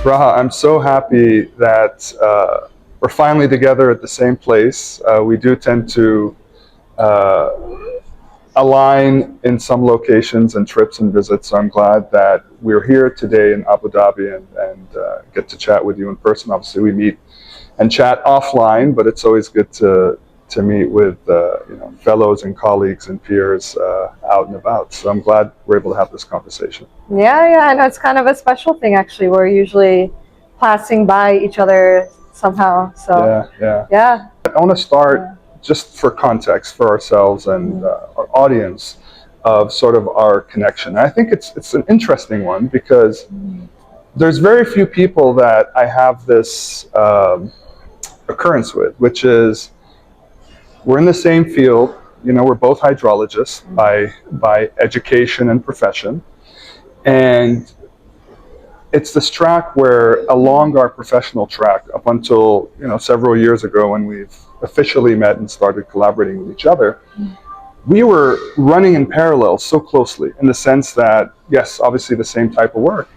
Raha, I'm so happy that we're finally together at the same place. We do tend to uh, align in some locations and trips and visits, so I'm glad that we're here today in Abu Dhabi and get to chat with you in person. Obviously, we meet and chat offline, but it's always good to meet with fellows and colleagues and peers out and about. So I'm glad we're able to have this conversation. Yeah, and it's kind of a special thing actually. We're usually passing by each other somehow. So yeah. I want to start just for context for ourselves and our audience of sort of our connection. I think it's an interesting one because there's very few people that I have this occurrence with, which is we're in the same field. We're both hydrologists by education and profession, and it's this track where along our professional track up until several years ago when we've officially met and started collaborating with each other, we were running in parallel so closely in the sense that yes, obviously the same type of work,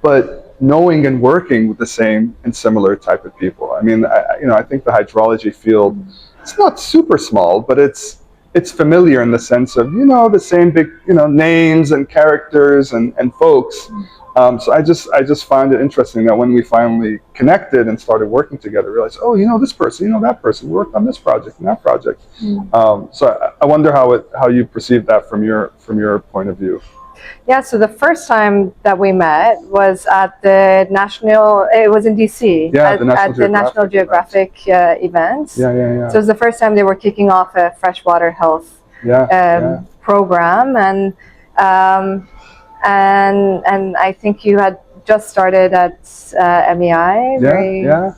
but knowing and working with the same and similar type of people. I mean, I think the hydrology field, it's not super small, but it's familiar in the sense of the same big names and characters and folks. So I just find it interesting that when we finally connected and started working together, realized, oh, this person, that person, we worked on this project and that project. So I wonder how you perceive that from your point of view. Yeah, so the first time that we met was at the it was in DC, Yeah, at the National Geographic events. Yeah. So it was the first time they were kicking off a freshwater health program, and I think you had just started at MEI.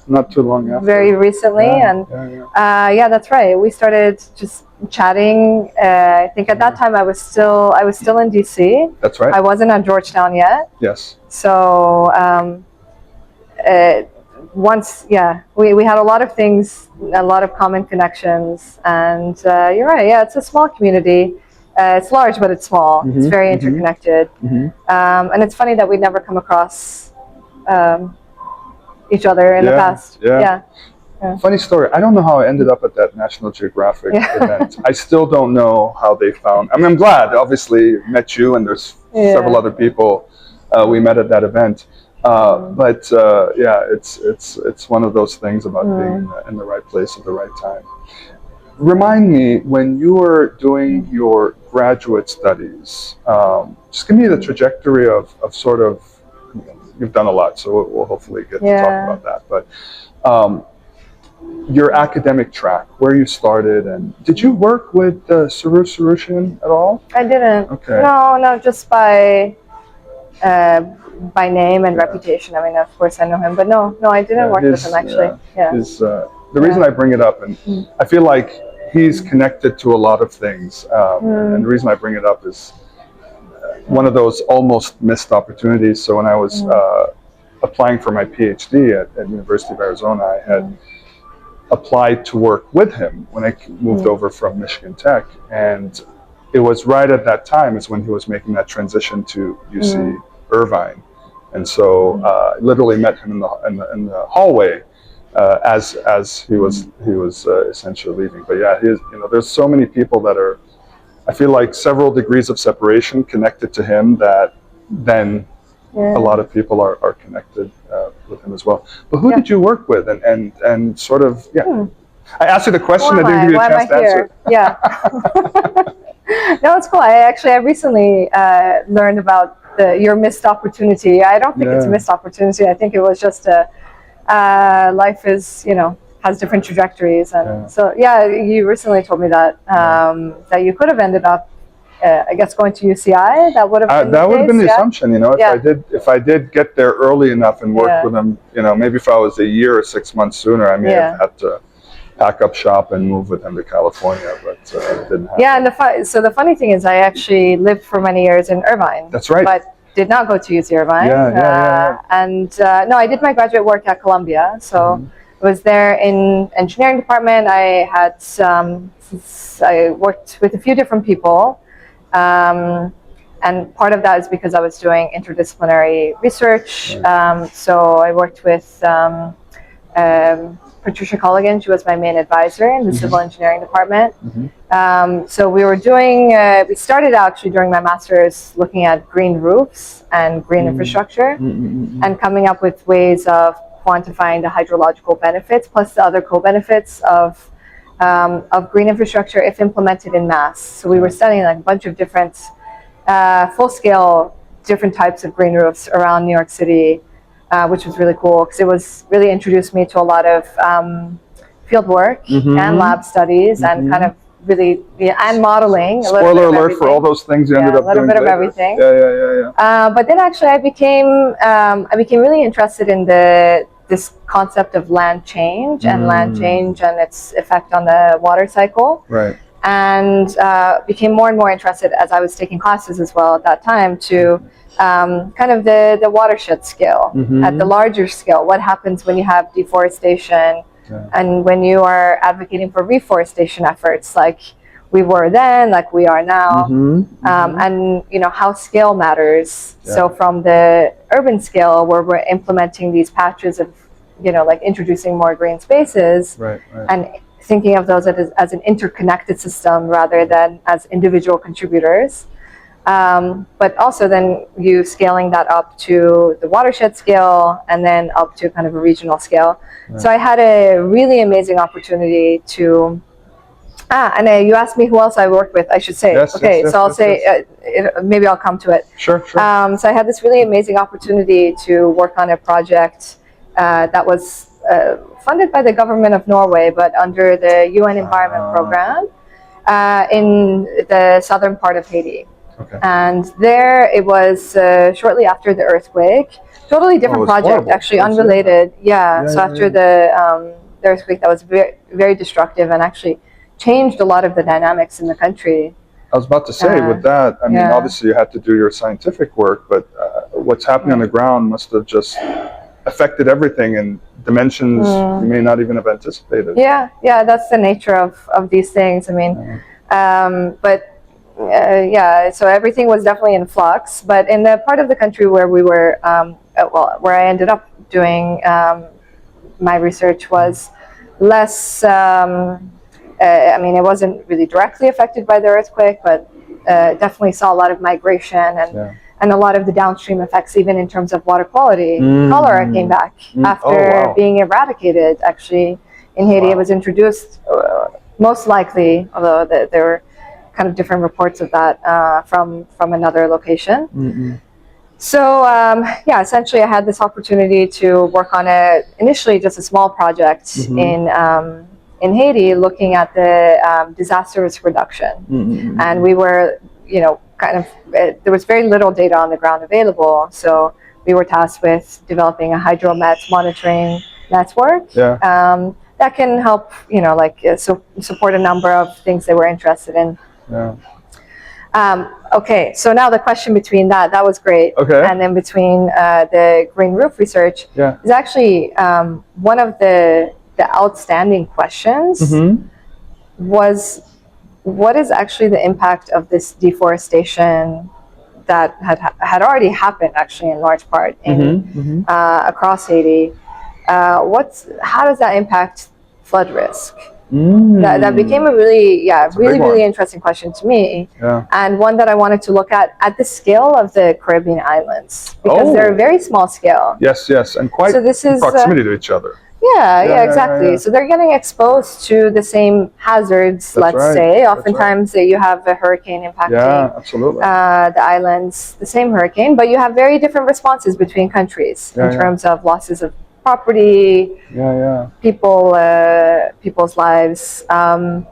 Not too long after. Very recently, that's right. We started just chatting. I think at that time I was still in DC. That's right. I wasn't at Georgetown yet. Yes. So we had a lot of things, a lot of common connections, and you're right. Yeah, it's a small community. It's large, but it's small. It's very interconnected, and it's funny that we'd never come across each other in the past. Yeah. Funny story. I don't know how I ended up at that National Geographic event. I still don't know how they found. I mean, I'm glad. Obviously, met you, and there's several other people we met at that event. But it's one of those things about being in the right place at the right time. Remind me, when you were doing your graduate studies, just give me the trajectory of sort of, you've done a lot, so we'll hopefully get to talk about that. But your academic track, where you started, and did you work with Sarushan at all? I didn't. Okay. No, just by name and reputation. I mean, of course I know him, but no, I didn't work with him actually. The reason I bring it up, and I feel like he's connected to a lot of things, and the reason I bring it up is one of those almost missed opportunities. So when I was applying for my PhD at University of Arizona, I had applied to work with him when I moved over from Michigan Tech, and it was right at that time is when he was making that transition to UC Irvine, and so I literally met him in the hallway as he was essentially leaving. But yeah, there's so many people that are, I feel like, several degrees of separation connected to him that then a lot of people are connected with him as well. But who did you work with, and sort of I asked you the question. I didn't give you a chance to answer. No, it's cool. I recently learned about your missed opportunity. I don't think it's a missed opportunity. I think it was just life is, has different trajectories, and so you recently told me that that you could have ended up, I guess, going to UCI. That would have been the assumption. If I did get there early enough and work with them, maybe if I was a year or 6 months sooner, I may have had to pack up shop and move with him to California, but it didn't happen. Yeah, and so the funny thing is, I actually lived for many years in Irvine. That's right. But did not go to UC Irvine. And no, I did my graduate work at Columbia. So I was there in engineering department. I worked with a few different people. and part of that is because I was doing interdisciplinary research. So I worked with Patricia Colligan. She was my main advisor in the civil engineering department. So we were doing, we started actually during my master's looking at green roofs and green infrastructure and coming up with ways of quantifying the hydrological benefits plus the other co-benefits of green infrastructure if implemented in mass. So we were studying like a bunch of different full-scale different types of green roofs around New York City, which was really cool because it was really introduced me to a lot of field work and lab studies and kind of really and modeling. Spoiler alert for all those things you ended up doing. A little bit of later. everything. Yeah. But then actually I became really interested in this concept of land change and its effect on the water cycle. Right. And became more and more interested as I was taking classes as well at that time to kind of the watershed scale, at the larger scale. What happens when you have deforestation and when you are advocating for reforestation efforts like we were then, like we are now, and you know how scale matters. So from the urban scale where we're implementing these patches of, you know, like introducing more green spaces, and thinking of those as an interconnected system rather than as individual contributors. But also then you scaling that up to the watershed scale and then up to kind of a regional scale. So I had a really amazing opportunity to, you asked me who else I worked with, I should say. I'll say, maybe I'll come to it. Sure. So I had this really amazing opportunity to work on a project that was funded by the government of Norway, but under the UN Environment Program in the southern part of Haiti. And there it was shortly after the earthquake. Totally different project, horrible. actually unrelated. So after the earthquake that was very, very destructive and actually changed a lot of the dynamics in the country. I was about to say, with that, I mean, obviously you had to do your scientific work, but what's happening on the ground must have just affected everything in dimensions you may not even have anticipated. Yeah, that's the nature of these things. I mean, so everything was definitely in flux. But in the part of the country where we were, where I ended up doing my research was less. I mean, it wasn't really directly affected by the earthquake, but definitely saw a lot of migration and a lot of the downstream effects, even in terms of water quality. Cholera came back after being eradicated. Actually, in Haiti, it was introduced, most likely, although there were kind of different reports of that from another location. So essentially, I had this opportunity to work on initially just a small project in Haiti, looking at the disaster risk reduction, and we were, you know, kind of there was very little data on the ground available, so we were tasked with developing a hydromet monitoring network that can help, you know, like support a number of things they were interested in. Okay, so now the question between that was great, and then between the green roof research is actually one of the outstanding questions was, what is actually the impact of this deforestation that had already happened actually in large part in across Haiti? How does that impact flood risk? That became a really interesting question to me, and one that I wanted to look at the scale of the Caribbean islands, because they're a very small scale. Yes, and quite in proximity to each other. Exactly. So they're getting exposed to the same hazards, let's say. Oftentimes you have a hurricane impacting the islands, the same hurricane, but you have very different responses between countries in terms of losses of property, people's lives, and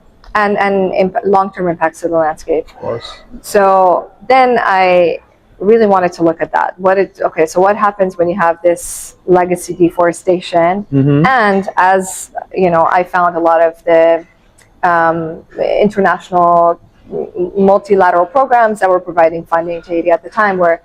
long-term impacts to the landscape. Of course. So then I really wanted to look at that. So what happens when you have this legacy deforestation? And as you know, I found a lot of the international multilateral programs that were providing funding to Haiti at the time were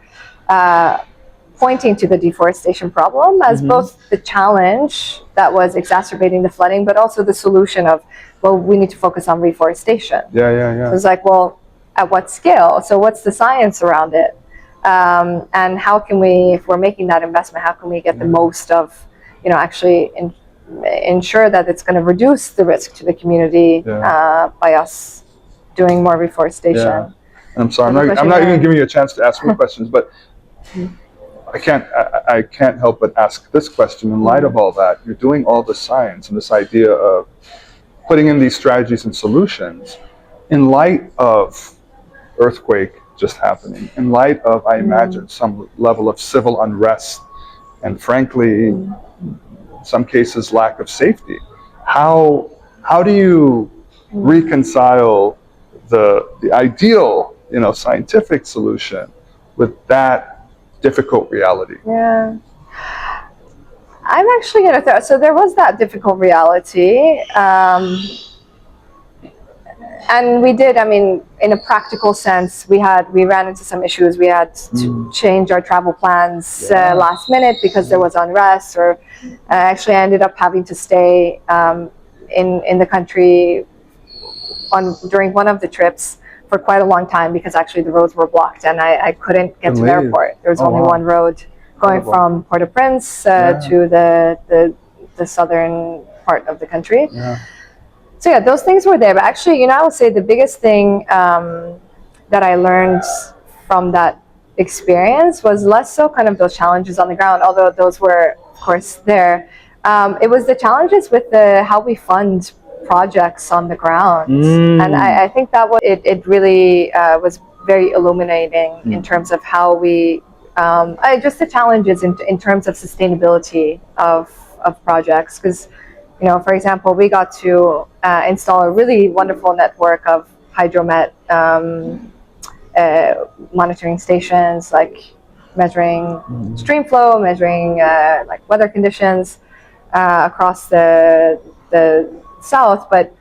pointing to the deforestation problem as both the challenge that was exacerbating the flooding, but also the solution of, well, we need to focus on reforestation. So it's like, well, at what scale? So what's the science around it? And how can we, if we're making that investment, how can we get the most of, actually ensure that it's going to reduce the risk to the community by us doing more reforestation. Yeah. And I'm sorry, I'm not even giving you a chance to ask me questions, but I can't help but ask this question in light of all that. You're doing all the science and this idea of putting in these strategies and solutions in light of earthquake just happening, in light of, I imagine, some level of civil unrest, and frankly, in some cases, lack of safety. How do you reconcile the ideal, scientific solution with that difficult reality? Yeah. I'm actually going to so there was that difficult reality. And we did, in a practical sense, we ran into some issues. We had to change our travel plans last minute because there was unrest, or actually I ended up having to stay in the country during one of the trips for quite a long time because actually the roads were blocked and I couldn't get to the airport. There was only one road going from Port-au-Prince to the southern part of the country. Yeah. So yeah, those things were there. But actually, I would say the biggest thing that I learned from that experience was less so kind of those challenges on the ground, although those were, of course, there. It was the challenges with how we fund projects on the ground. And I think that it really was very illuminating in terms of how we, just the challenges in terms of sustainability of projects. Because, for example, we got to install a really wonderful network of hydromet monitoring stations, like measuring stream flow, measuring like weather conditions across the south. But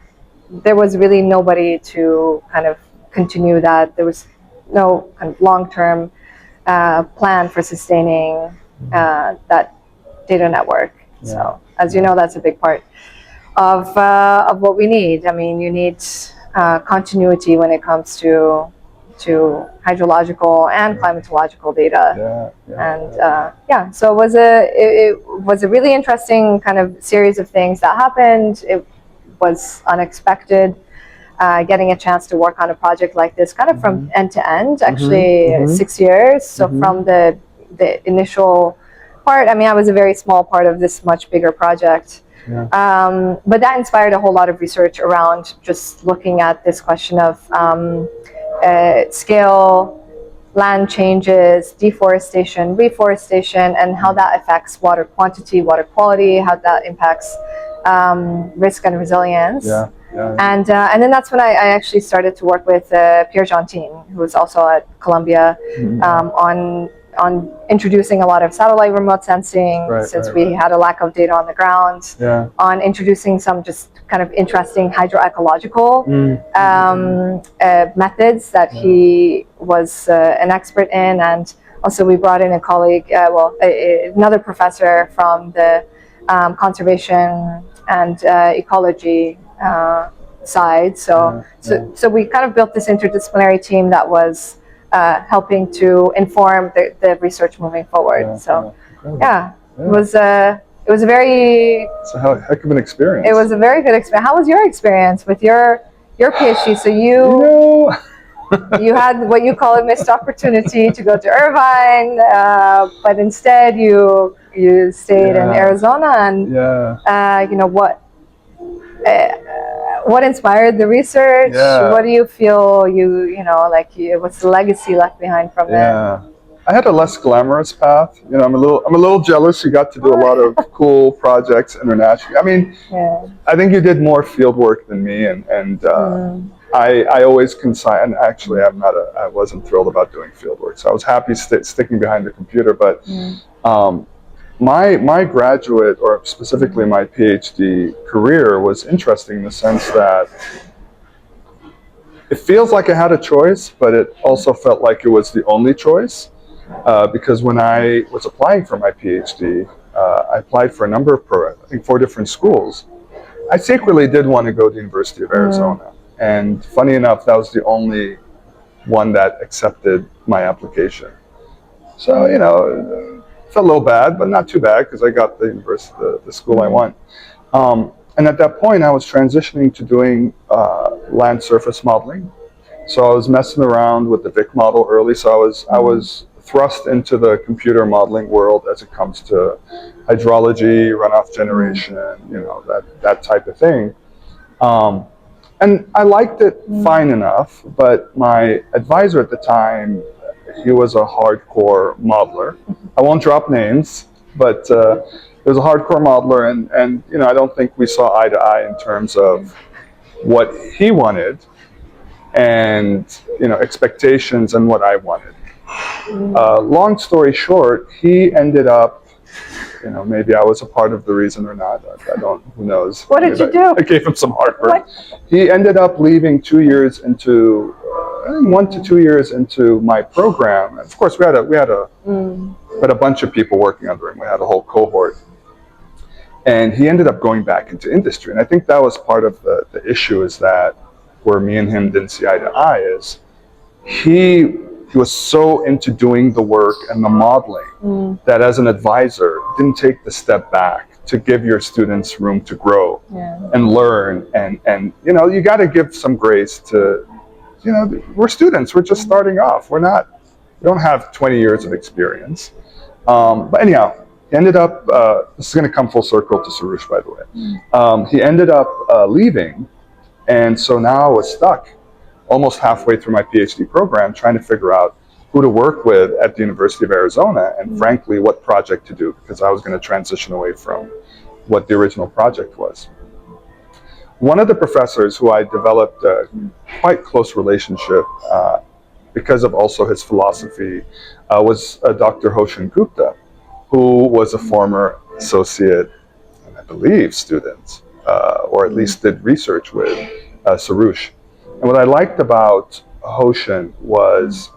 there was really nobody to kind of continue that. There was no kind of long-term plan for sustaining that data network. So, as you know, that's a big part of what we need. You need continuity when it comes to hydrological and climatological data. So it was a really interesting kind of series of things that happened. It was unexpected. Getting a chance to work on a project like this, kind of from end to end, actually 6 years. So from the initial part, I was a very small part of this much bigger project. But that inspired a whole lot of research around just looking at this question of scale, land changes, deforestation, reforestation, and how that affects water quantity, water quality, how that impacts risk and resilience. And then that's when I actually started to work with Pierre Gentine, who was also at Columbia, on introducing a lot of satellite remote sensing, since we had a lack of data on the ground, on introducing some just kind of interesting hydroecological methods that he was an expert in. And also we brought in a colleague, another professor from the conservation and ecology side. So we kind of built this interdisciplinary team that was helping to inform the research moving forward. It was a very... It's a heck of an experience. It was a very good experience. How was your experience with your PhD? So you had what you call a missed opportunity to go to Irvine, but instead you stayed in Arizona. And what inspired the research? What do you feel what's the legacy left behind from it? I had a less glamorous path. I'm a little jealous. You got to do a lot of cool projects internationally. I think you did more field work than me, and I always consign. And actually, I wasn't thrilled about doing field work, so I was happy sticking behind the computer. But my graduate, or specifically my PhD career, was interesting in the sense that it feels like I had a choice, but it also felt like it was the only choice. Because when I was applying for my PhD, I applied for a number of programs, I think 4 different schools. I secretly did want to go to the University of Arizona. And funny enough, that was the only one that accepted my application. So, felt a little bad, but not too bad because I got the university, the school I want. And at that point, I was transitioning to doing land surface modeling. So I was messing around with the Vic model early. So I was thrust into the computer modeling world as it comes to hydrology, runoff generation, that type of thing. And I liked it fine enough, but my advisor at the time, he was a hardcore modeler. I won't drop names, but he was a hardcore modeler, and I don't think we saw eye to eye in terms of what he wanted and expectations and what I wanted. Long story short, he ended up, maybe I was a part of the reason or not. I don't. Who knows? What did you do? I gave him some heartburn. He ended up leaving 2 years into, I think 1 to 2 years into my program. And of course, we had a bunch of people working under him. We had a whole cohort. And he ended up going back into industry. And I think that was part of the issue, is that where me and him didn't see eye to eye is he was so into doing the work and the modeling that as an advisor didn't take the step back to give your students room to grow and learn. And you got to give some grace to, we're students. We're just starting off. We don't have 20 years of experience. But anyhow, he ended up, this is going to come full circle to Sarush, by the way. He ended up leaving. And so now I was stuck almost halfway through my PhD program trying to figure out who to work with at the University of Arizona and frankly what project to do, because I was going to transition away from what the original project was. One of the professors who I developed a quite close relationship because of also his philosophy was Dr. Hoshin Gupta, who was a former associate, and I believe student, or at least did research with Sarush. And what I liked about Hoshin was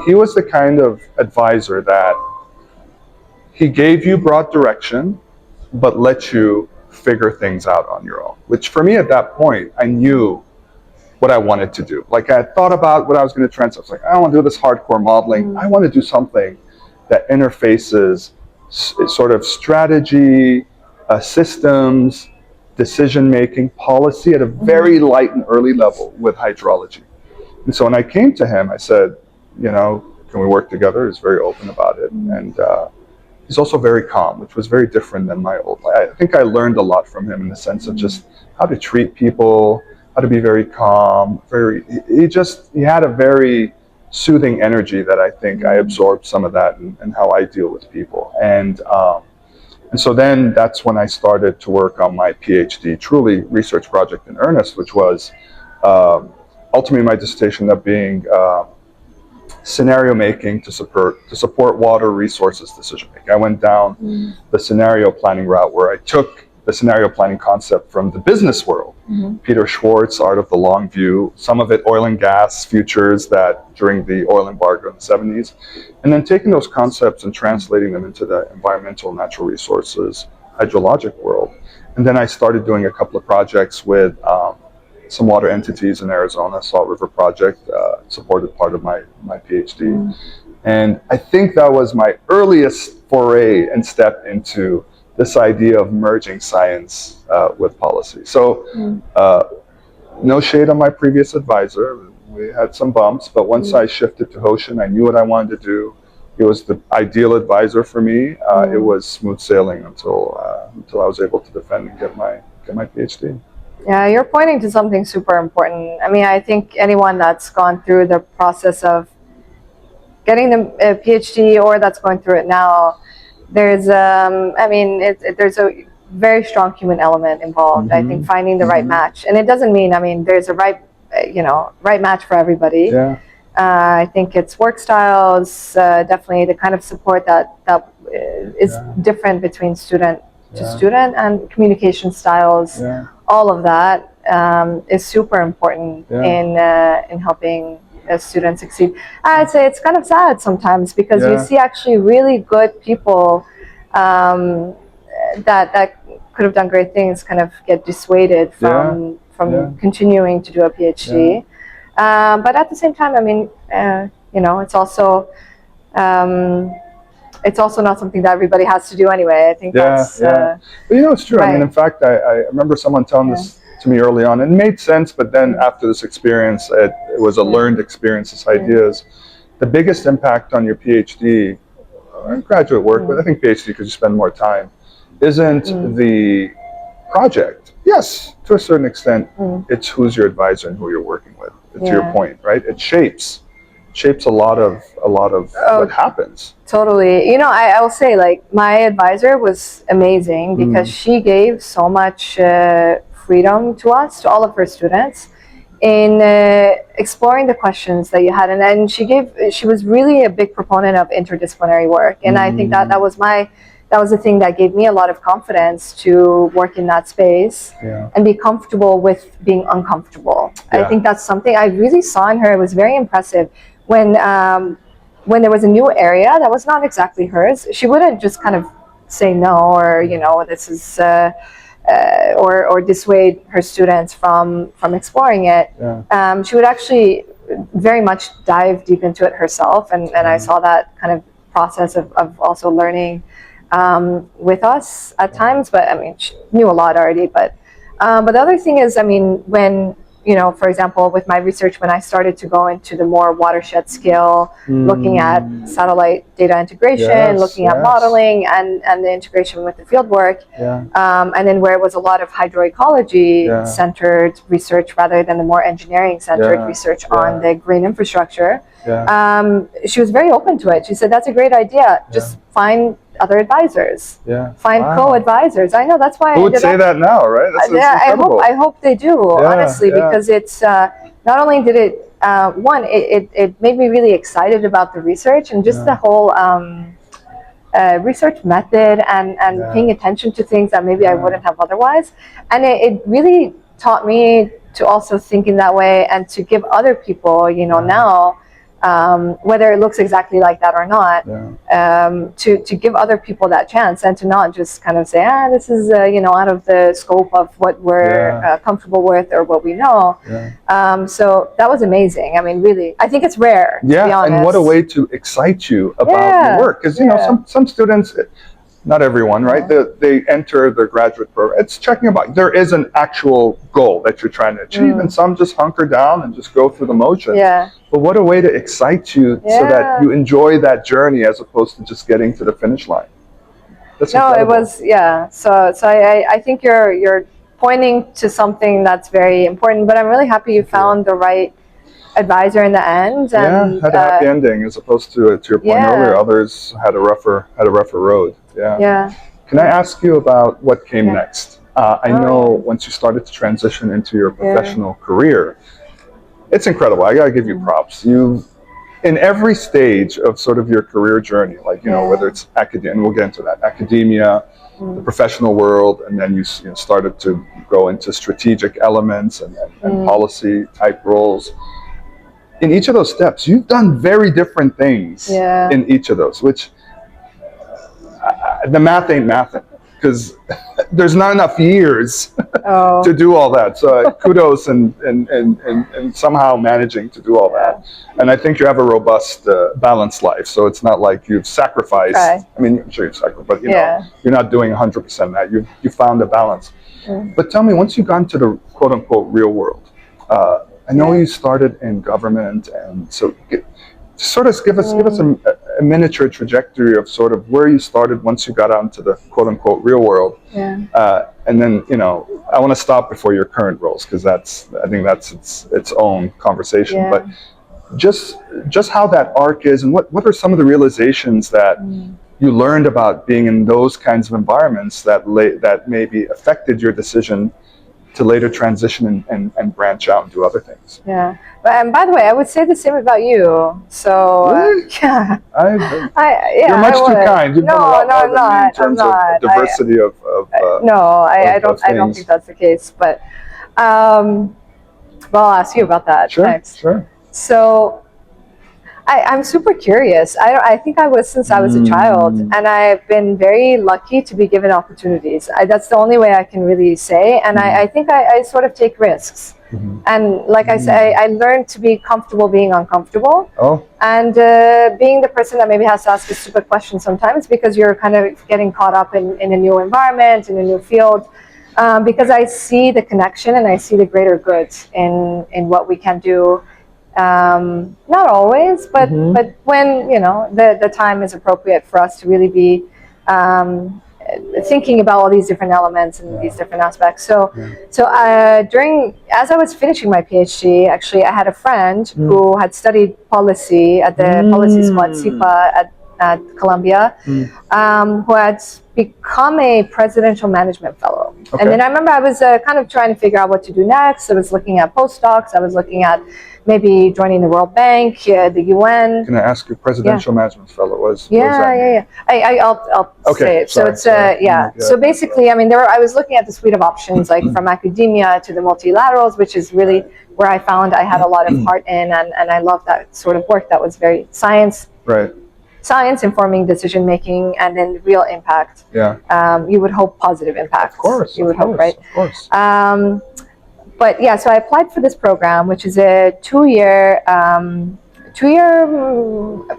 he was the kind of advisor that he gave you broad direction, but let you figure things out on your own. Which for me at that point, I knew what I wanted to do. Like I thought about what I was going to translate. I was like, I don't want to do this hardcore modeling. I want to do something that interfaces sort of strategy, systems, decision-making, policy at a very light and early level with hydrology. And so when I came to him, I said, can we work together? He's very open about it. And he's also very calm, which was very different than my old life. I think I learned a lot from him in the sense of just how to treat people, how to be very calm. He had a very soothing energy that I think I absorbed some of that in how I deal with people. And so then that's when I started to work on my PhD, truly research project in earnest, which was ultimately my dissertation ended up being scenario making to support water resources decision making. I went down the scenario planning route where I took the scenario planning concept from the business world. Peter Schwartz, Art of the Long View, some of it oil and gas futures that during the oil embargo in the 70s, and then taking those concepts and translating them into the environmental natural resources hydrologic world. And then I started doing a couple of projects with some water entities in Arizona, Salt River Project, supported part of my PhD. And I think that was my earliest foray and step into this idea of merging science with policy. So no shade on my previous advisor. We had some bumps, but once I shifted to Hoshin, I knew what I wanted to do. He was the ideal advisor for me. It was smooth sailing until I was able to defend and get my PhD. Yeah, you're pointing to something super important. I mean, I think anyone that's gone through the process of getting the PhD or that's going through it now, there's there's a very strong human element involved. I think finding the right match, and it doesn't mean, there's a right match for everybody. Yeah. I think it's work styles, definitely the kind of support that is different between student to student, and communication styles. All of that is super important in helping a student succeed. I'd say it's kind of sad sometimes because you see actually really good people that could have done great things kind of get dissuaded from continuing to do a PhD. But at the same time, I mean, you know, it's also not something that everybody has to do anyway. I think that's But you know, it's true. right. I mean, in fact, I remember someone telling this to me early on, and it made sense. But then after this experience, it was a learned experience. This idea is the biggest impact on your PhD or graduate work, but I think PhD because you spend more time, isn't the project. Yes, to a certain extent, it's who's your advisor and who you're working with. To your point, right? It shapes a lot of what happens. Totally. You know, I will say, like, my advisor was amazing because she gave so much freedom to us, to all of her students, in exploring the questions that you had. And then she was really a big proponent of interdisciplinary work. And I think that was the thing that gave me a lot of confidence to work in that space and be comfortable with being uncomfortable. I think that's something I really saw in her. It was very impressive. When there was a new area that was not exactly hers, she wouldn't just kind of say no, or, you know, this is or dissuade her students from exploring it. She would actually very much dive deep into it herself, and I saw that kind of process of also learning with us at times. But I mean, she knew a lot already. But the other thing is, I mean, when, you know, for example, with my research, when I started to go into the more watershed scale, looking at satellite data integration, looking at modeling and the integration with the field work, and then where it was a lot of hydroecology centered research rather than the more engineering centered research on the green infrastructure, she was very open to it. She said, that's a great idea. Just find other advisors. Find co-advisors. I know, that's why Who would say that now, right? That's incredible. I hope they do, honestly, because it's not only did it it made me really excited about the research and just the whole research method and paying attention to things that maybe I wouldn't have otherwise. And it really taught me to also think in that way and to give other people, you know, now, whether it looks exactly like that or not, to give other people that chance and to not just kind of say, this is you know, out of the scope of what we're comfortable with or what we know. So that was amazing. I mean, really, I think it's rare, to be honest. And what a way to excite you about your work, because you know, some students, not everyone, right? They enter their graduate program. It's checking about. There is an actual goal that you're trying to achieve, and some just hunker down and just go through the motions. But what a way to excite you so that you enjoy that journey as opposed to just getting to the finish line. That's incredible. It was So I think you're pointing to something that's very important. But I'm really happy you found the right advisor in the end. And, had a happy ending as opposed to your point earlier. Others had a rougher road. Can I ask you about what came next? I know once you started to transition into your professional career, it's incredible. I gotta give you props. You, in every stage of sort of your career journey, like, you know, whether it's academia, and we'll get into that, academia, the professional world, and then you started to go into strategic elements and policy type roles. In each of those steps, you've done very different things in each of those, which the math ain't mathin', because there's not enough years to do all that. So kudos and somehow managing to do all that. And I think you have a robust, balanced life. So it's not like you've sacrificed. I mean, I'm sure you've sacrificed, but you know, you're not doing 100% of that. You found a balance. But tell me, once you got into the quote unquote real world, I know you started in government, and so sort of give us a miniature trajectory of sort of where you started once you got out into the quote unquote real world. And then, you know, I want to stop before your current roles, because I think that's its own conversation. But just how that arc is, and what are some of the realizations that you learned about being in those kinds of environments that maybe affected your decision to later transition and branch out and do other things. But by the way, I would say the same about you. So really? You're much too kind. You've done a lot more than me in terms of diversity of I don't think that's the case. But well, I'll ask you about that next. Sure. So I'm super curious. I think I was since I was a child, and I've been very lucky to be given opportunities. That's the only way I can really say. And I think I sort of take risks. And like I say, I learned to be comfortable being uncomfortable. Oh. And being the person that maybe has to ask a stupid question sometimes because you're kind of getting caught up in a new environment, in a new field. Because I see the connection and I see the greater good in what we can do. Not always, but when the time is appropriate for us to really be thinking about all these different elements and these different aspects. So as I was finishing my PhD, actually, I had a friend who had studied policy at the policy squad SIPA at Columbia, who had become a presidential management fellow. Okay. And then I remember I was kind of trying to figure out what to do next. I was looking at postdocs. I was looking at maybe joining the World Bank, the UN. Can I ask you, presidential management fellow? What does that Yeah. I'll say it. Sorry, So it's So basically, I mean, I was looking at the suite of options, like from academia to the multilaterals, which is really where I found I had a lot of heart in, and I love that sort of work that was very science. Right. Science informing decision making, and then real impact. Yeah. You would hope positive impact. Of course. You would hope, right? Of course. But yeah, so I applied for this program, which is a two-year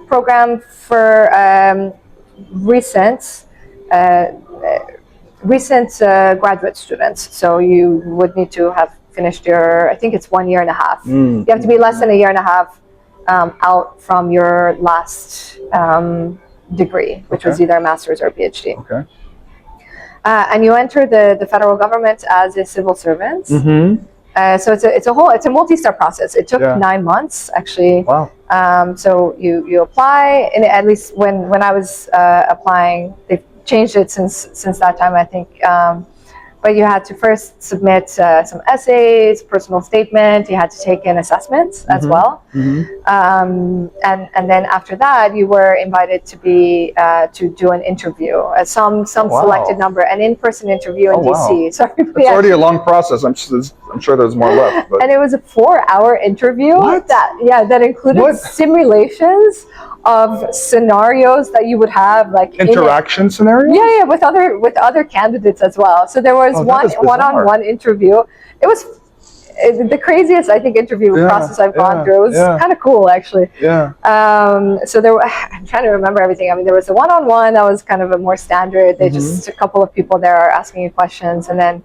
program for recent graduate students. So you would need to have finished I think it's 1 year and a half. You have to be less than a year and a half out from your last degree, which was either a master's or a PhD. Okay. And you enter the federal government as a civil servant. So it's a multi-step process. It took 9 months actually. Wow. So you apply, and at least when I was applying, they've changed it since that time, I think. But you had to first submit some essays, personal statement. You had to take an assessment as well, and then after that, you were invited to be to do an interview, some selected number, an in-person interview in DC. Sorry, it's already a long process. I'm sure there's more left. But. And it was a 4-hour interview that included simulations of scenarios that you would have, like interaction scenarios. Yeah, with other candidates as well. So there was one-on-one interview. It was the craziest, I think, interview process I've gone through. It was kind of cool, actually. Yeah. So I'm trying to remember everything. I mean, there was a one-on-one that was kind of a more standard. They just a couple of people there asking you questions, and then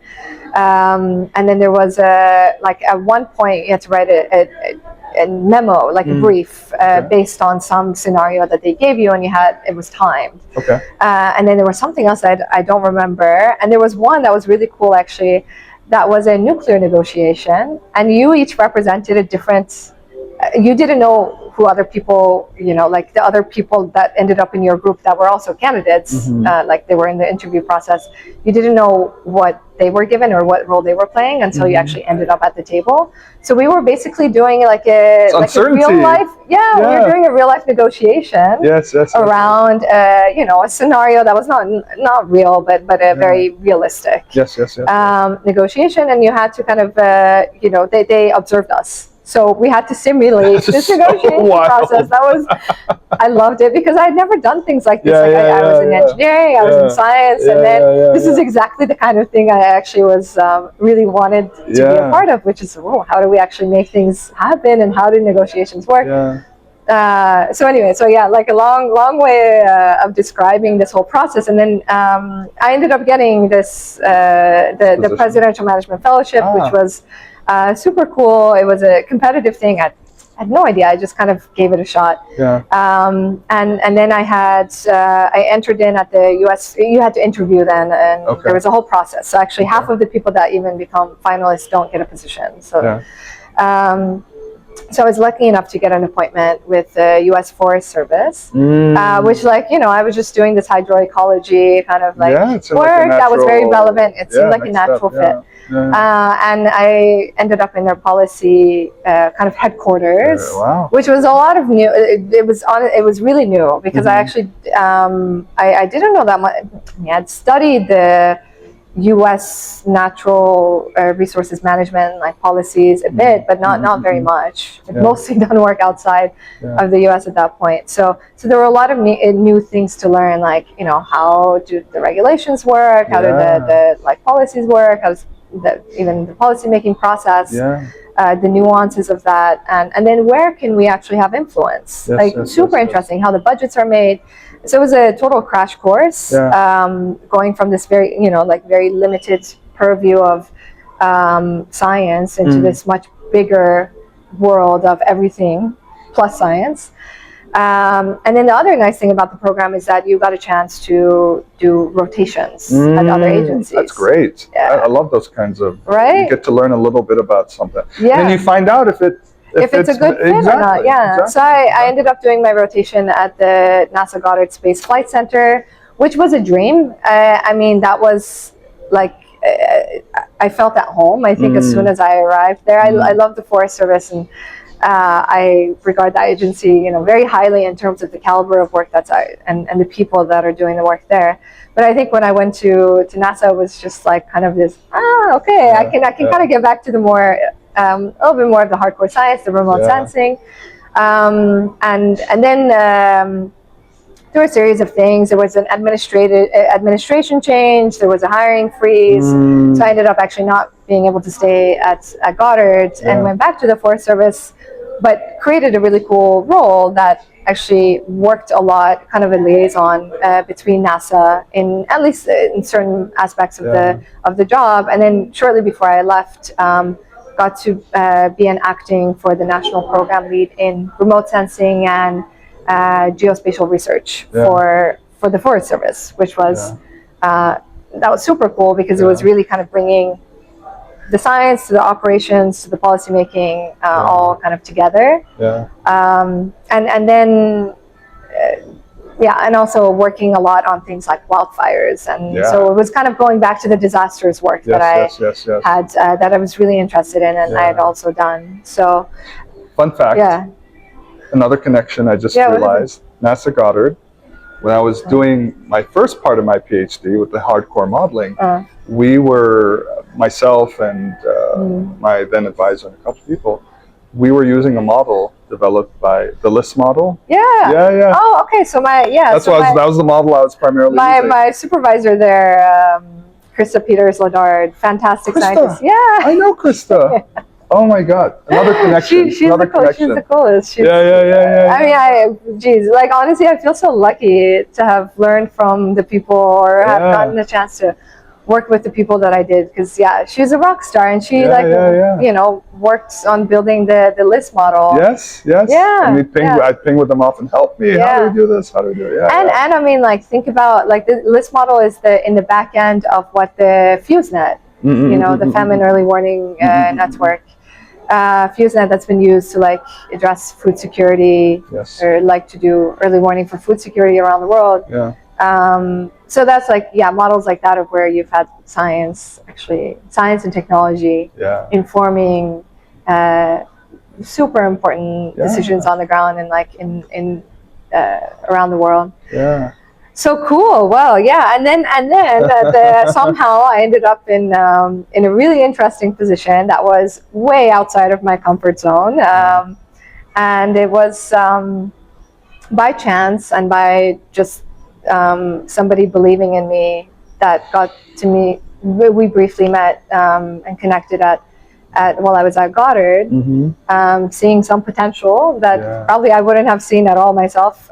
there was at one point you had to write a memo, like a brief, based on some scenario that they gave you, and it was timed. Okay. And then there was something else I don't remember, and there was one that was really cool, actually. That was a nuclear negotiation, and you each represented a different. You didn't know who other people, like the other people that ended up in your group that were also candidates, like they were in the interview process. You didn't know what they were given or what role they were playing until you actually ended up at the table. So we were basically doing like a real life, we were doing a real life negotiation. Yes, around a scenario that was not real, but a very realistic. Yes. Negotiation, and you had to kind of they observed us. So we had to simulate this negotiation process. I loved it because I had never done things like this. I was in engineering, I was in science, and then this is exactly the kind of thing I actually was really wanted to be a part of, which is, how do we actually make things happen, and how do negotiations work? Like a long way of describing this whole process. And then I ended up getting this, the Presidential Management Fellowship, which was super cool. It was a competitive thing. I had no idea. I just kind of gave it a shot. And then I entered in at the US. You had to interview then, and there was a whole process. So actually, half of the people that even become finalists don't get a position. So, so I was lucky enough to get an appointment with the U.S. Forest Service, which, I was just doing this hydroecology kind of work that was very relevant. It seemed like a natural fit. And I ended up in their policy kind of headquarters, which was a lot of new. It was really new because I actually I didn't know that much. I had studied the U.S. natural resources management like policies a bit, but not very much. I'd mostly done work outside of the U.S. at that point. So there were a lot of new things to learn, like how do the regulations work, how do the like policies work, how does even the policy making process, the nuances of that, and then where can we actually have influence? Super interesting how the budgets are made. So it was a total crash course, going from this very, very limited purview of science into this much bigger world of everything plus science. And then the other nice thing about the program is that you got a chance to do rotations at other agencies. That's great. I love those kinds of, you get to learn a little bit about something. And then you find out if it's a good fit or not. Exactly. So I ended up doing my rotation at the NASA Goddard Space Flight Center, which was a dream. I mean, that was like, I felt at home, I think, as soon as I arrived there. I love the Forest Service, and I regard that agency, very highly in terms of the caliber of work and the people that are doing the work there. But I think when I went to NASA, it was just like kind of this, okay, I can kind of get back to the more, a little bit more of the hardcore science, the remote sensing. And then there were a series of things. There was an administration change. There was a hiring freeze. So I ended up actually not being able to stay at Goddard and went back to the Forest Service, but created a really cool role that actually worked a lot, kind of a liaison between NASA in at least in certain aspects of the job. And then shortly before I left, got to be an acting for the national program lead in remote sensing and geospatial research for the Forest Service, which was that was super cool because it was really kind of bringing the science to the operations to the policy making all kind of together. And then and also working a lot on things like wildfires, and so it was kind of going back to the disasters work that I had that I was really interested in, and I had also done. So fun fact, another connection I just realized, NASA Goddard, when I was doing my first part of my PhD with the hardcore modeling, we were, myself and my then advisor and a couple of people, we were using a model developed by the LIST model. Oh, okay. So that was the model I was primarily using. My supervisor there, Krista Peters Ladard, fantastic scientist. I know Krista. Oh my God! Another connection. She's the coolest. I mean, geez, like honestly, I feel so lucky to have learned from the people or have gotten the chance to work with the people that I did, because she's a rock star, and she worked on building the LIST model. And I'd ping with them off and help me. How do we do this? How do we do it? And I mean, like, think about, like, the LIST model is in the back end of what the FuseNet, the famine early warning network, FuseNet that's been used to like address food security, or like to do early warning for food security around the world. So that's like, models like that of where you've had science and technology informing super important decisions on the ground and like in around the world. So cool. Well, and then somehow I ended up in a really interesting position that was way outside of my comfort zone, and it was by chance and by just somebody believing in me that got to me. We briefly met and connected while I was at Goddard, seeing some potential that probably I wouldn't have seen at all myself.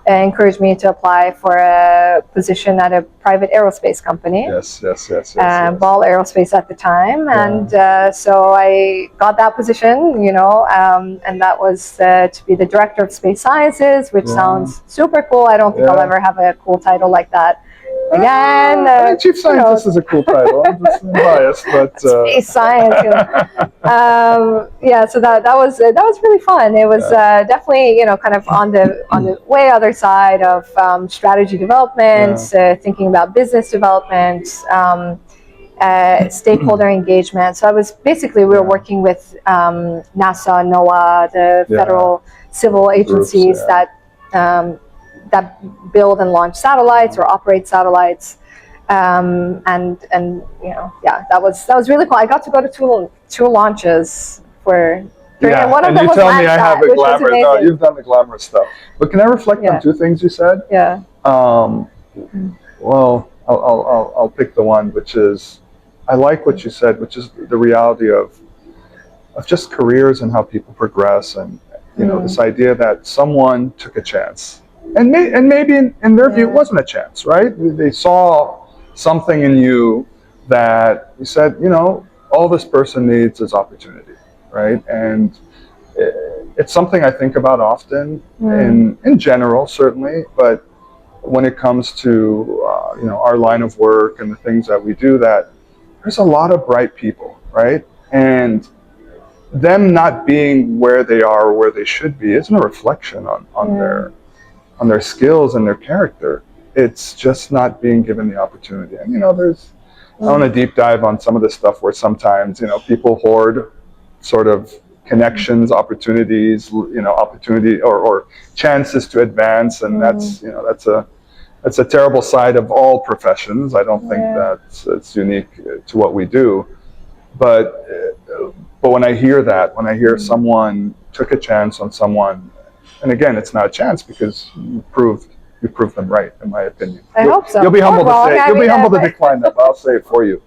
Encouraged me to apply for a position at a private aerospace company. Ball Aerospace at the time, and so I got that position, and that was to be the director of space sciences, which sounds super cool. I don't think I'll ever have a cool title like that again. I mean, chief scientist is a cool title. I'm just biased, but space science. So that was really fun. It was definitely kind of on the way other side of strategy development, thinking about business development, stakeholder engagement. So we were working with NASA, NOAA, the federal civil agencies that build and launch satellites or operate satellites, And yeah, that was really cool. I got to go to two launches for. Yeah, One of and them you was tell me I have Landsat, the which was glamour. No, amazing. you've done the glamorous stuff. But can I reflect on two things you said? Yeah. Well, I'll pick the one which is, I like what you said, which is the reality of just careers and how people progress, and this idea that someone took a chance, and maybe in their view it wasn't a chance, right? They saw something in you that you said, all this person needs is opportunity, right? And it's something I think about often in general, certainly, but when it comes to our line of work and the things that we do, that there's a lot of bright people, right? And them not being where they are or where they should be isn't a reflection on their skills and their character. It's just not being given the opportunity. And I want to deep dive on some of the stuff where sometimes people hoard sort of connections, opportunities, opportunity or chances to advance, and that's a terrible side of all professions. I don't think that's it's unique to what we do, but when I hear that, when I hear someone took a chance on someone, and again, it's not a chance because you proved them right, in my opinion. I hope so. You'll be humble to say you'll be humble to decline that, but I'll say it for you.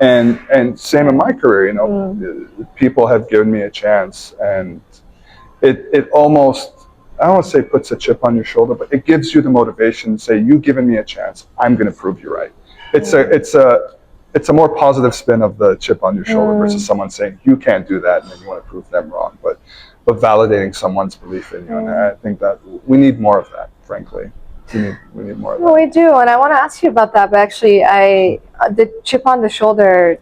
And same in my career, people have given me a chance, and it almost, I don't want to say puts a chip on your shoulder, but it gives you the motivation to say, you've given me a chance, I'm going to prove you right. It's a more positive spin of the chip on your shoulder versus someone saying you can't do that and then you want to prove them wrong, but validating someone's belief in you. And I think that we need more of that, frankly. We need more of that. Well, we do, and I want to ask you about that, but actually the chip on the shoulder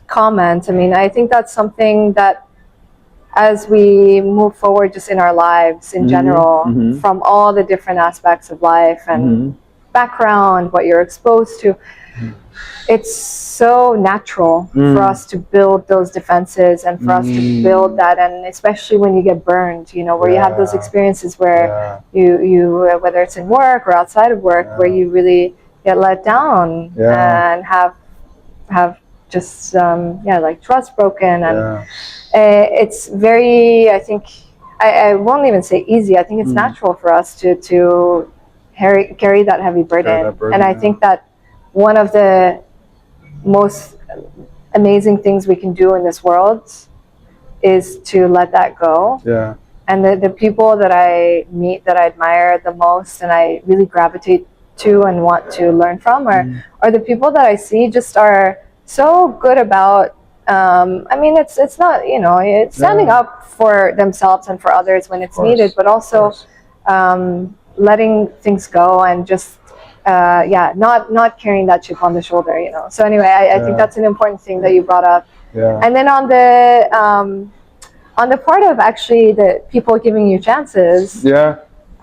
comment, I mean, I think that's something that as we move forward just in our lives in general, from all the different aspects of life and background, what you're exposed to, it's so natural for us to build those defenses and for us to build that, and especially when you get burned, where you have those experiences where you whether it's in work or outside of work, where you really get let down and have just like trust broken, and it's very, I think, I won't even say easy, I think it's natural for us to carry that heavy burden. And I think that one of the most amazing things we can do in this world is to let that go. And the people that I meet that I admire the most and I really gravitate to and want to learn from are the people that I see just are so good about I mean, it's not, it's standing up for themselves and for others when it's needed, but also letting things go and just not carrying that chip on the shoulder, So anyway, I think that's an important thing that you brought up. And then on the part of actually the people giving you chances,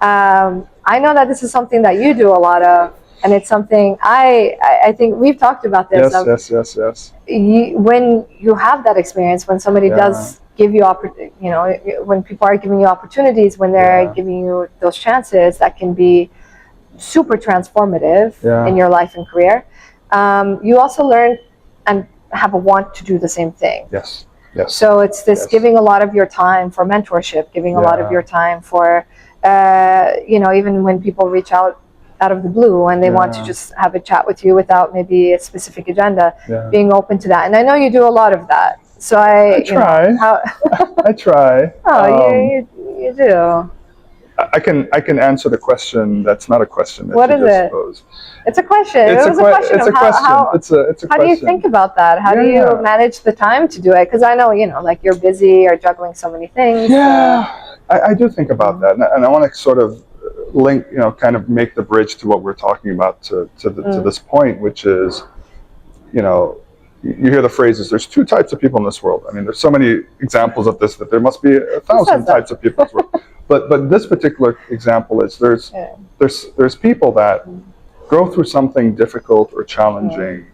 I know that this is something that you do a lot of, and it's something I think we've talked about this. Yes. When you have that experience, when somebody does give you, when people are giving you opportunities, when they're giving you those chances, that can be super transformative in your life and career. You also learn and have a want to do the same thing. Yes. So it's this giving a lot of your time for mentorship, giving a lot of your time for, even when people reach out of the blue and they want to just have a chat with you without maybe a specific agenda, being open to that. And I know you do a lot of that. So I try. I try. Oh, you do. I can answer the question. That's not a question. That what you is just it? posed. It's a question. It's it was a question. It's a question. It's a question. How do you think about that? How do you manage the time to do it? Because I know, like you're busy or juggling so many things. I do think about that, and I want to sort of link, kind of make the bridge to what we're talking about to this point, which is, you hear the phrases, there's two types of people in this world. I mean, there's so many examples of this that there must be 1,000 types of people in this world. But this particular example is there's people that go through something difficult or challenging,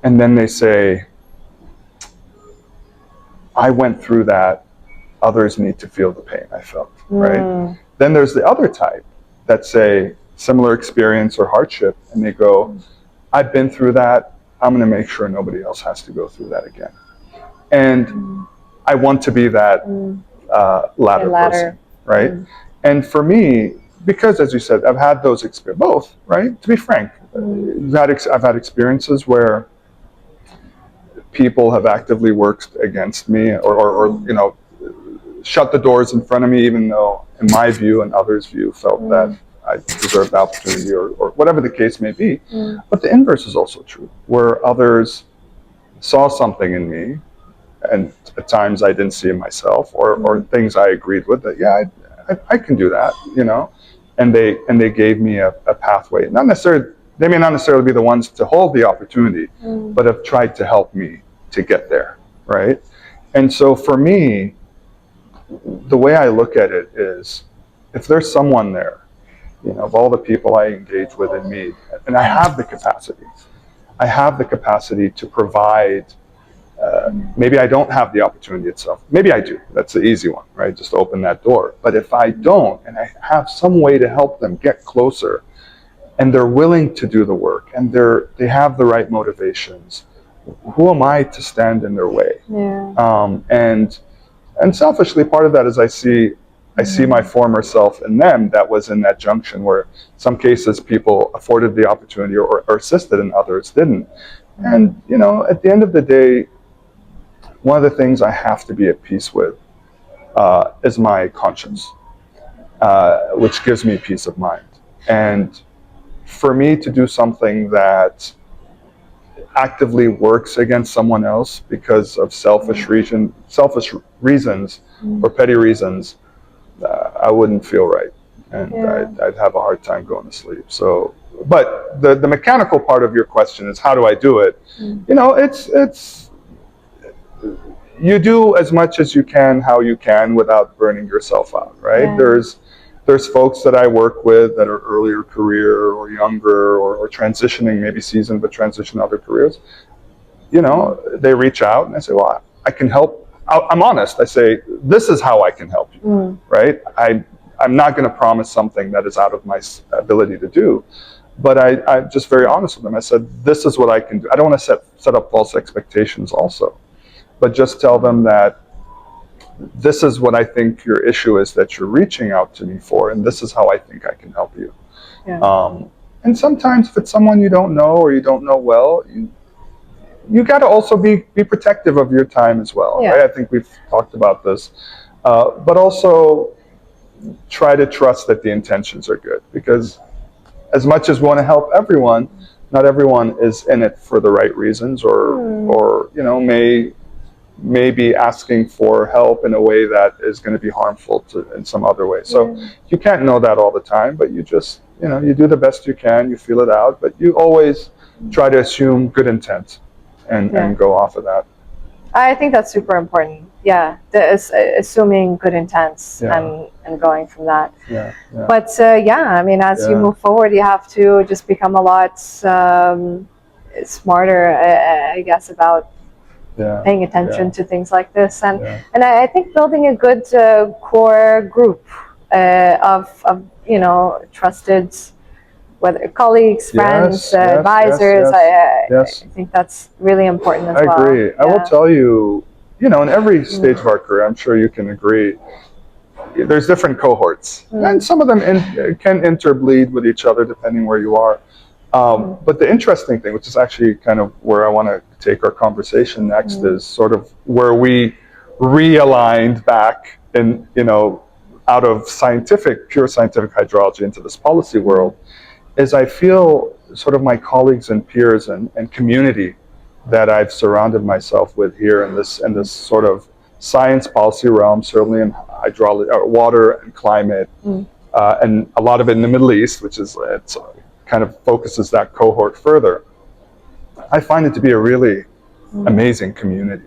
and then they say, I went through that, others need to feel the pain I felt, right? Then there's the other type that say similar experience or hardship, and they go, I've been through that. I'm going to make sure nobody else has to go through that again. And I want to be that latter person, right? And for me, because as you said, I've had those experiences, both, right? To be frank, I've had experiences where people have actively worked against me, or you know, shut the doors in front of me, even though, in my view and others' view, felt that I deserved the opportunity, or whatever the case may be. But the inverse is also true, where others saw something in me, and at times I didn't see in myself, or things I agreed with that, yeah, I can do that, you know, and they gave me a pathway. Not necessarily, they may not necessarily be the ones to hold the opportunity, but have tried to help me to get there, right? And so for me, the way I look at it is, if there's someone there, you know, of all the people I engage with and meet, and I have the capacity to provide. Maybe I don't have the opportunity itself. Maybe I do. That's the easy one, right? Just open that door. But if I don't, and I have some way to help them get closer, and they're willing to do the work, and they have the right motivations, who am I to stand in their way? And selfishly, part of that is I see my former self in them that was in that junction where some cases people afforded the opportunity or assisted and others didn't. And, you know, at the end of the day, one of the things I have to be at peace with is my conscience, which gives me peace of mind. And for me to do something that actively works against someone else because of selfish reasons or petty reasons, I wouldn't feel right, and I'd have a hard time going to sleep. So, but the mechanical part of your question is, how do I do it? You know, it's you do as much as you can, how you can, without burning yourself out, right? There's folks that I work with that are earlier career or younger, or transitioning, maybe seasoned, but transition other careers. You know, they reach out and I say, well, I can help. I'm honest. I say, this is how I can help you, right? I'm not going to promise something that is out of my ability to do, but I'm just very honest with them. I said, this is what I can do. I don't want to set up false expectations also, but just tell them that this is what I think your issue is that you're reaching out to me for, and this is how I think I can help you. And sometimes if it's someone you don't know or you don't know well, you got to also be protective of your time as well, right? I think we've talked about this, but also try to trust that the intentions are good, because as much as we want to help everyone, not everyone is in it for the right reasons, or you know, may be asking for help in a way that is going to be harmful in some other way. So you can't know that all the time, but you just, you know, you do the best you can, you feel it out, but you always try to assume good intent and go off of that. I think that's super important. Assuming good intents and going from that. But I mean, as you move forward, you have to just become a lot smarter, I guess, about paying attention to things like this, and I think building a good core group of you know, trusted, whether colleagues, friends, advisors. I think that's really important as well. I agree. I will tell you, you know, in every stage of our career, I'm sure you can agree, there's different cohorts, and some of them can interbleed with each other depending where you are. But the interesting thing, which is actually kind of where I want to take our conversation next, is sort of where we realigned back in, you know, out of pure scientific hydrology into this policy world, is I feel sort of my colleagues and peers and community that I've surrounded myself with here in this sort of science policy realm, certainly in hydrology, water and climate, and a lot of it in the Middle East, which is it's kind of focuses that cohort further. I find it to be a really amazing community,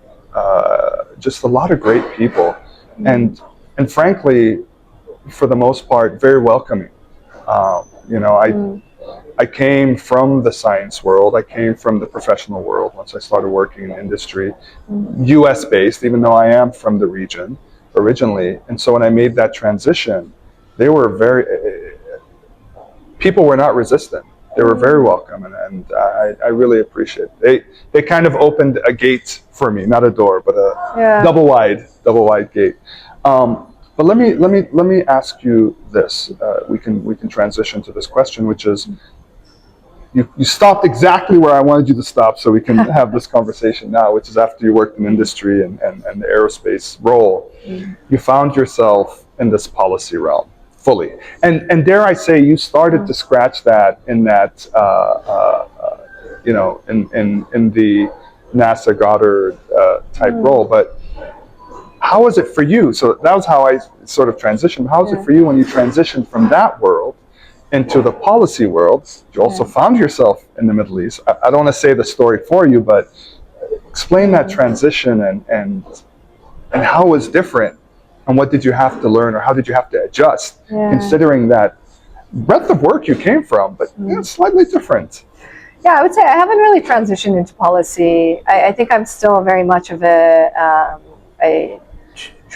just a lot of great people, and frankly, for the most part, very welcoming. You know, I came from the science world. I came from the professional world once I started working in industry, U.S. based, even though I am from the region originally. And so when I made that transition, they were people were not resistant. They were very welcome, and I really appreciate it. They kind of opened a gate for me, not a door, but a double wide gate. But let me ask you this. We can transition to this question, which is, you stopped exactly where I wanted you to stop, so we can have this conversation now, which is after you worked in industry and the aerospace role, you found yourself in this policy realm fully. And dare I say, you started to scratch that in that, in the NASA Goddard type role. But how was it for you? So that was how I sort of transitioned. How was it for you when you transitioned from that world into the policy world? You also found yourself in the Middle East. I don't want to say the story for you, but explain that transition and how it was different, and what did you have to learn, or how did you have to adjust, considering that breadth of work you came from, but it's slightly different. Yeah, I would say I haven't really transitioned into policy. I think I'm still very much of a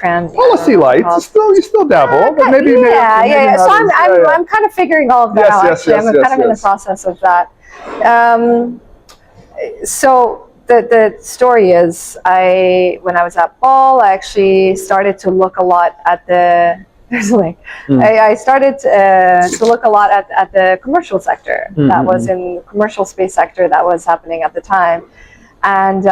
policy light. You still dabble, but maybe So not I'm kind of figuring all of that out. Actually, I'm kind of in the process of that. So the story is, when I was at Ball, I actually started to look a lot at the. I started to look a lot at the commercial sector that was in commercial space sector that was happening at the time, and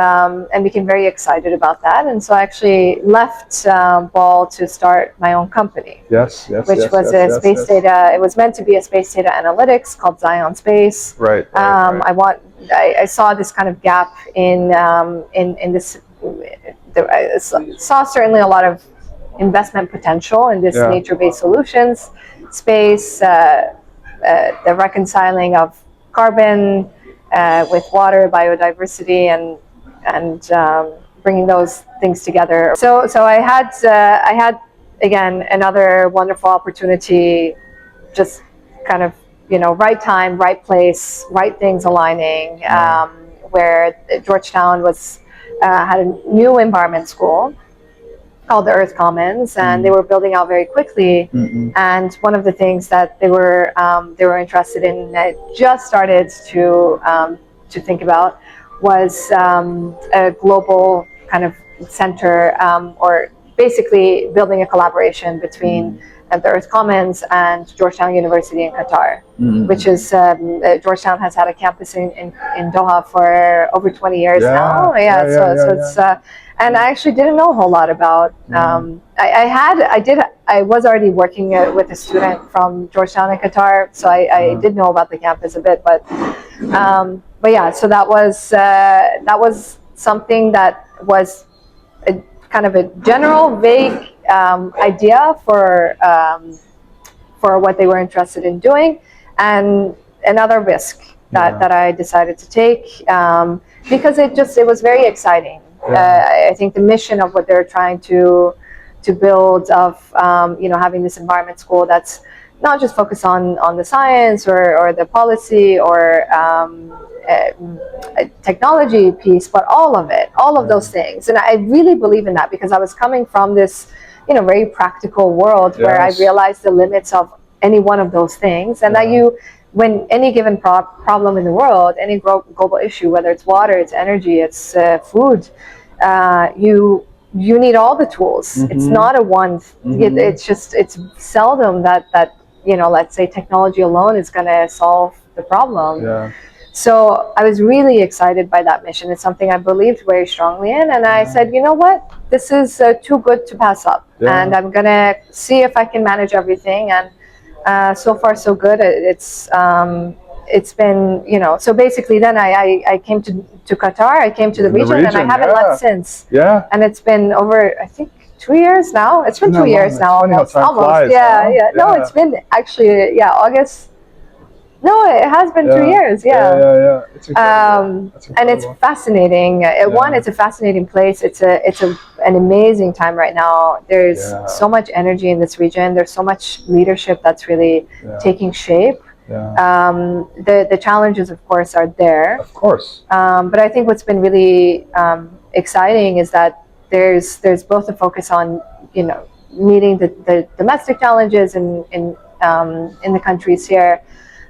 became very excited about that. And so I actually left Ball to start my own company. Which was a space data. It was meant to be a space data analytics called Zion Space. Right. I saw this kind of gap in this. I saw certainly a lot of investment potential in this nature-based solutions space, the reconciling of carbon with water, biodiversity, and bringing those things together. So I had again another wonderful opportunity, just kind of right time, right place, right things aligning. Where Georgetown had a new environment school called the Earth Commons, and they were building out very quickly. And one of the things that they were interested in, that just started to think about, was a global kind of center, or basically building a collaboration between the Earth Commons and Georgetown University in Qatar, which is Georgetown has had a campus in Doha for over 20 years now. It's and I actually didn't know a whole lot about. I was already working with a student from Georgetown in Qatar, so I did know about the campus a bit. But yeah, so that was something that was a kind of a general, vague idea for what they were interested in doing, and another risk that I decided to take, because it was very exciting. I think the mission of what they're trying to build, of having this environment school that's not just focused on the science or the policy or technology piece, but all of those things. And I really believe in that, because I was coming from this very practical world where I realized the limits of any one of those things, and that when any given problem in the world, any global issue, whether it's water, it's energy, it's food, you need all the tools. It's not a one. It's seldom that let's say technology alone is going to solve the problem. So I was really excited by that mission. It's something I believed very strongly in, and I said, you know what, this is too good to pass up, and I'm going to see if I can manage everything. And so far so good. It's been, so basically then I came to Qatar, I came to the region, and I haven't left since. And it's been over, I think, 2 years now. It's been 2 years now, almost. Flies, No, it's been actually, August. No, it has been 2 years. It's and it's fascinating. It's a fascinating place. It's an amazing time right now. There's so much energy in this region. There's so much leadership that's really taking shape. The challenges, of course, are there. Of course. But I think what's been really exciting is that there's both a focus on meeting the domestic challenges in the countries here,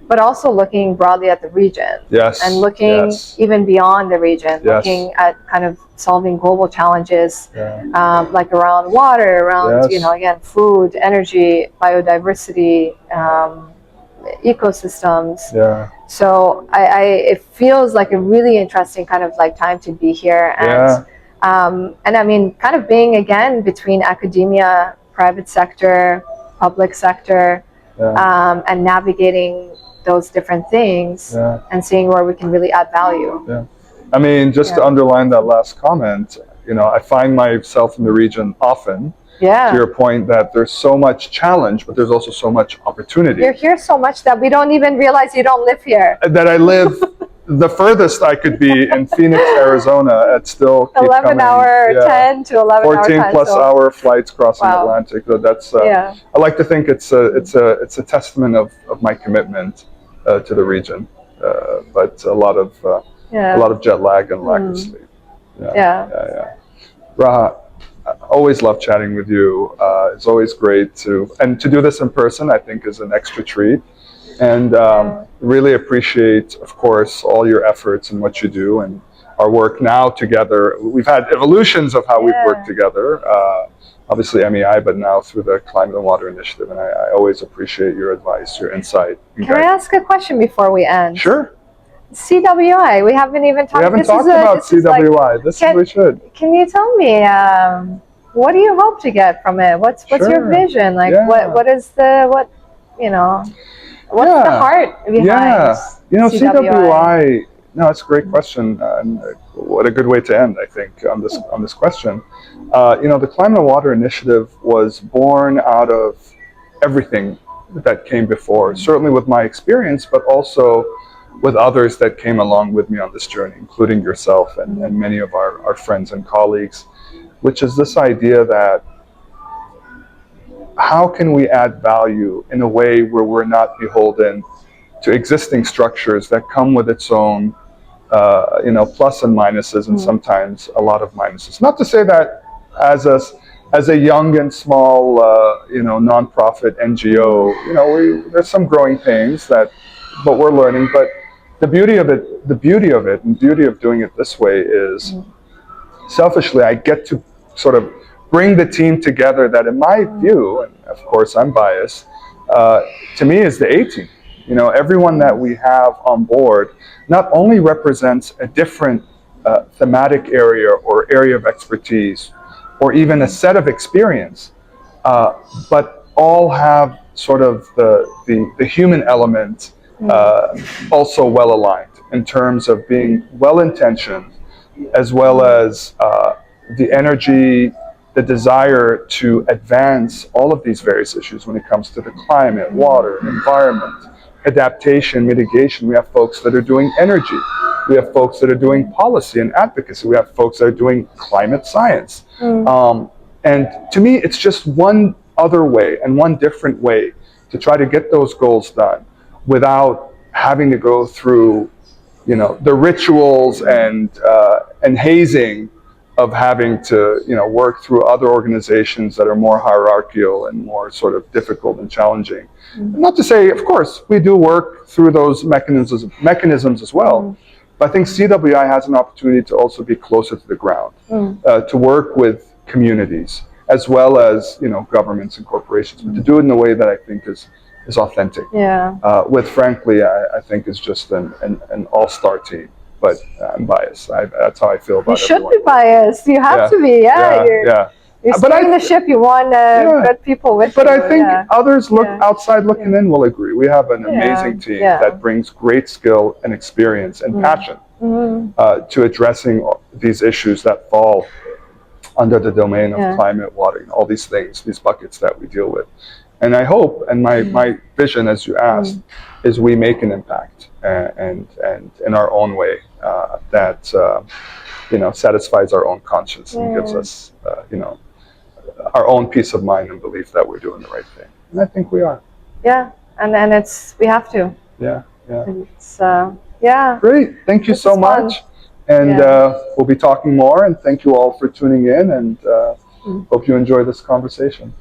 but also looking broadly at the region. Yes. And looking even beyond the region, looking at kind of solving global challenges, like around water, around, again, food, energy, biodiversity, ecosystems. So it feels like a really interesting kind of like time to be here. And I mean, kind of being again between academia, private sector, public sector, and navigating those different things and seeing where we can really add value. I mean, just to underline that last comment, I find myself in the region often. To your point that there's so much challenge, but there's also so much opportunity. You're here so much that we don't even realize you don't live here. That I live the furthest I could be in Phoenix, Arizona, at still 11-hour, 10 to 11 14 hour plus hour flights crossing the Atlantic. So that's I like to think it's a testament of my commitment to the region, but a lot of jet lag and lack of sleep. Raha, I always love chatting with you. It's always great to do this in person. I think is an extra treat, and really appreciate, of course, all your efforts and what you do and our work now together. We've had evolutions of how we've worked together. Obviously MEI, but now through the Climate and Water Initiative, and I always appreciate your advice, your insight. Can I ask a question before we end? Sure. CWI, we haven't even talked. We haven't talked about CWI. We should. Can you tell me what do you hope to get from it? What's your vision? Like what is the what's the heart behind? CWI. No, it's a great question, and what a good way to end, I think, on this question. The Climate and Water Initiative was born out of everything that came before. Certainly with my experience, but also with others that came along with me on this journey, including yourself and many of our friends and colleagues, which is this idea that how can we add value in a way where we're not beholden to existing structures that come with its own plus and minuses, and sometimes a lot of minuses. Not to say that as a young and small nonprofit NGO, there's some growing pains but we're learning. But the beauty of it, and beauty of doing it this way is, selfishly, I get to sort of bring the team together that, in my view, and of course I'm biased, to me is the A team. Everyone that we have on board not only represents a different thematic area or area of expertise, or even a set of experience, but all have sort of the human element also well aligned in terms of being well intentioned, as well as the energy, the desire to advance all of these various issues when it comes to the climate, water, environment, adaptation, mitigation. We have folks that are doing energy. We have folks that are doing policy and advocacy. We have folks that are doing climate science. And to me, it's just one other way and one different way to try to get those goals done without having to go through, the rituals and hazing of having to, work through other organizations that are more hierarchical and more sort of difficult and challenging. Not to say, of course, we do work through those mechanisms as well, but I think CWI has an opportunity to also be closer to the ground, to work with communities as well as governments and corporations, but to do it in a way that I think is authentic. With, frankly, I think is just an all-star team. But I'm biased. That's how I feel about it. You should be biased. You have to be. You're steering the ship. You want good people with you. But I think others outside looking in will agree. We have an amazing team that brings great skill and experience and passion to addressing these issues that fall under the domain of climate, water, all these things, these buckets that we deal with. And I hope, and my vision, as you asked, is we make an impact and in our own way that satisfies our own conscience and gives us our own peace of mind and belief that we're doing the right thing. And I think we are. Yeah, and we have to. Yeah. It's Great. Thank you so much. And we'll be talking more. And thank you all for tuning in. And hope you enjoy this conversation.